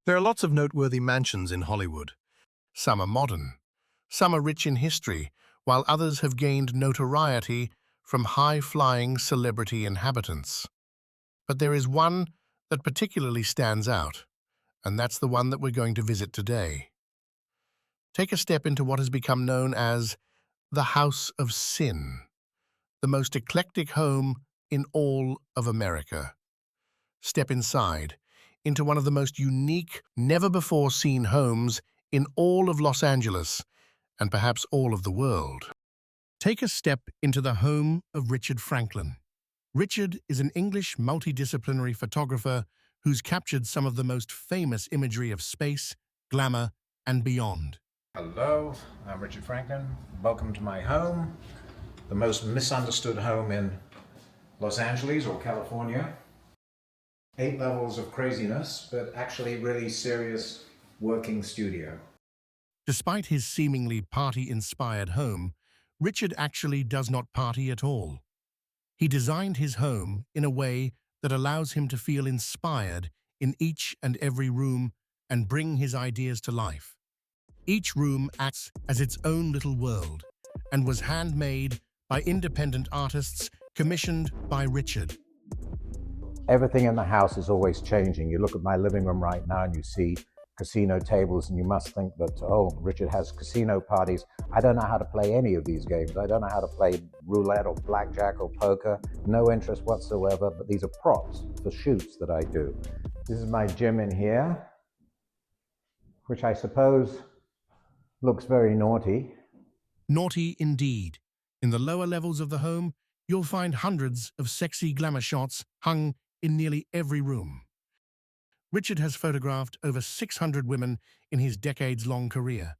There are lots of noteworthy mansions in Hollywood. Some are modern, some are rich in history, while others have gained notoriety from high-flying celebrity inhabitants. But there is one that particularly stands out, and that's the one that we're going to visit today. Take a step into what has become known as the House of Sin, the most eclectic home in all of America. Step inside, into one of the most unique, never-before-seen homes in all of Los Angeles, and perhaps all of the world. Take a step into the home of Richard Franklin. Richard is an English multidisciplinary photographer who's captured some of the most famous imagery of space, glamour, and beyond. Hello, I'm Richard Franklin. Welcome to my home, the most misunderstood home in Los Angeles or California. 8 levels of craziness, but actually really serious working studio. Despite his seemingly party-inspired home, Richard actually does not party at all. He designed his home in a way that allows him to feel inspired in each and every room and bring his ideas to life. Each room acts as its own little world and was handmade by independent artists commissioned by Richard. Everything in the house is always changing. You look at my living room right now and you see casino tables and you must think that, oh, Richard has casino parties. I don't know how to play any of these games. I don't know how to play roulette or blackjack or poker. No interest whatsoever, but these are props for shoots that I do. This is my gym in here, which I suppose looks very naughty. Naughty indeed. In the lower levels of the home, you'll find hundreds of sexy glamour shots hung in nearly every room. Richard has photographed over 600 women in his decades-long career.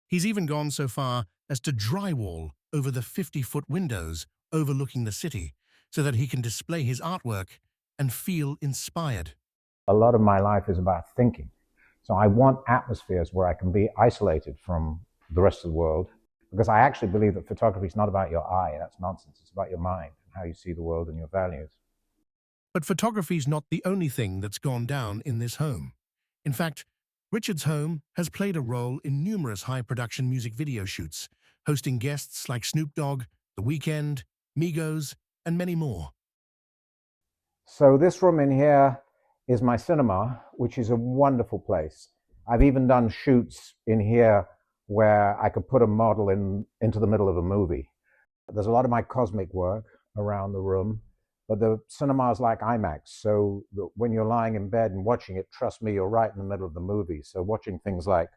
He's even gone so far as to drywall over the 50-foot windows overlooking the city so that he can display his artwork and feel inspired. A lot of my life is about thinking. So I want atmospheres where I can be isolated from the rest of the world, because I actually believe that photography is not about your eye. That's nonsense. It's about your mind and how you see the world and your values. But photography's not the only thing that's gone down in this home. In fact, Richard's home has played a role in numerous high-production music video shoots, hosting guests like Snoop Dogg, The Weeknd, Migos, and many more. So this room in here is my cinema, which is a wonderful place. I've even done shoots in here where I could put a model into the middle of a movie. There's a lot of my cosmic work around the room, but the cinema is like IMAX, so that when you're lying in bed and watching it, trust me, you're right in the middle of the movie. So watching things like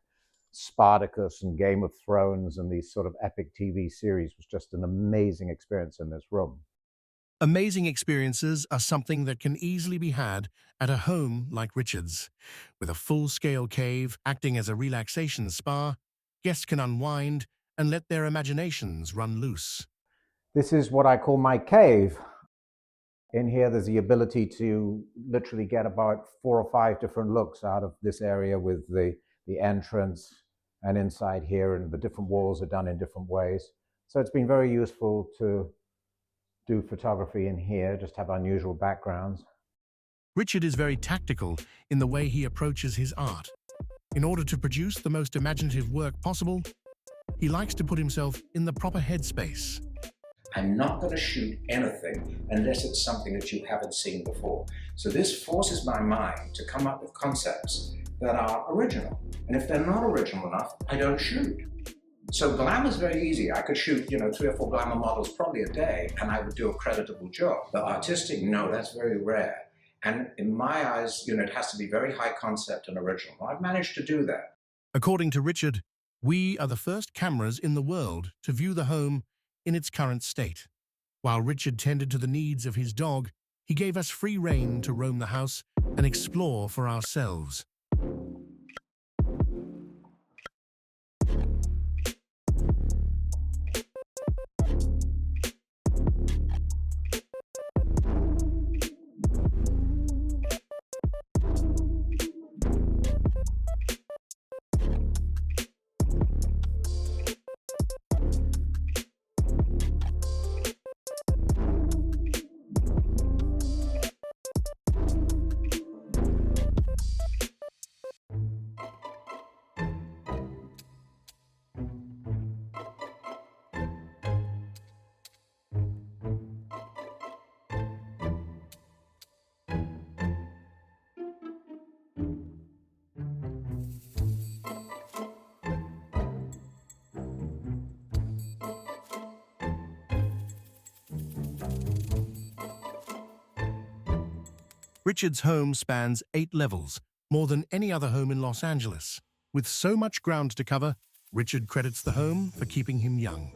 Spartacus and Game of Thrones and these sort of epic TV series was just an amazing experience in this room. Amazing experiences are something that can easily be had at a home like Richard's. With a full-scale cave acting as a relaxation spa, guests can unwind and let their imaginations run loose. This is what I call my cave. In here, there's the ability to literally get about 4 or 5 different looks out of this area with the entrance and inside here, and the different walls are done in different ways. So it's been very useful to do photography in here, just have unusual backgrounds. Richard is very tactical in the way he approaches his art. In order to produce the most imaginative work possible, he likes to put himself in the proper headspace. I'm not going to shoot anything unless it's something that you haven't seen before. So this forces my mind to come up with concepts that are original. And if they're not original enough, I don't shoot. So glamour is very easy. I could shoot, 3 or 4 glamour models probably a day, and I would do a creditable job. But artistic, no, that's very rare. And in my eyes, it has to be very high concept and original. I've managed to do that. According to Richard, we are the first cameras in the world to view the home in its current state. While Richard tended to the needs of his dog, he gave us free rein to roam the house and explore for ourselves. Richard's home spans 8 levels, more than any other home in Los Angeles. With so much ground to cover, Richard credits the home for keeping him young.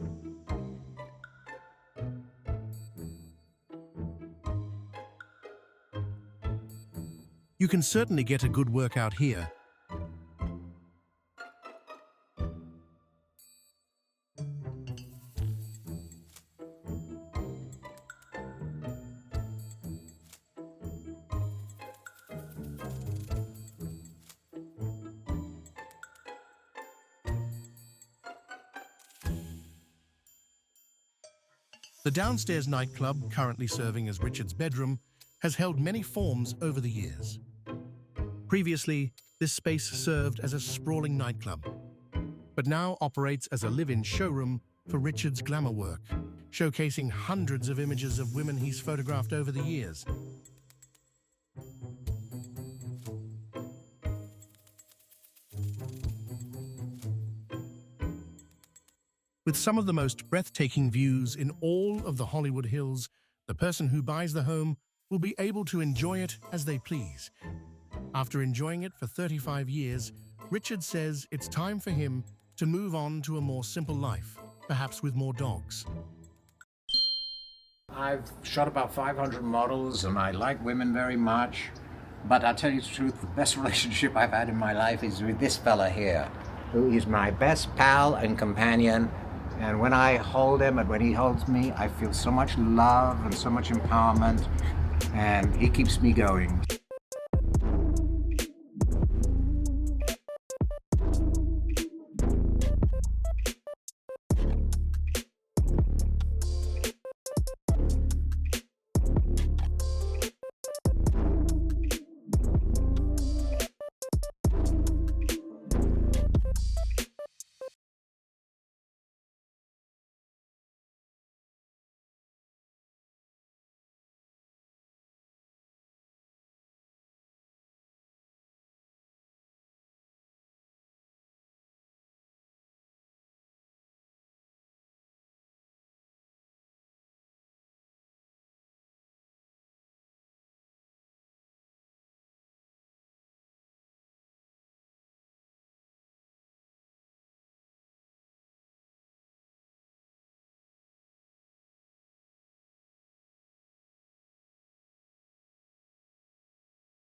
You can certainly get a good workout here. The downstairs nightclub, currently serving as Richard's bedroom, has held many forms over the years. Previously, this space served as a sprawling nightclub, but now operates as a live-in showroom for Richard's glamour work, showcasing hundreds of images of women he's photographed over the years. With some of the most breathtaking views in all of the Hollywood Hills, the person who buys the home will be able to enjoy it as they please. After enjoying it for 35 years, Richard says it's time for him to move on to a more simple life, perhaps with more dogs. I've shot about 500 models and I like women very much, but I'll tell you the truth, the best relationship I've had in my life is with this fella here, who is my best pal and companion. And when I hold him and when he holds me, I feel so much love and so much empowerment, and he keeps me going.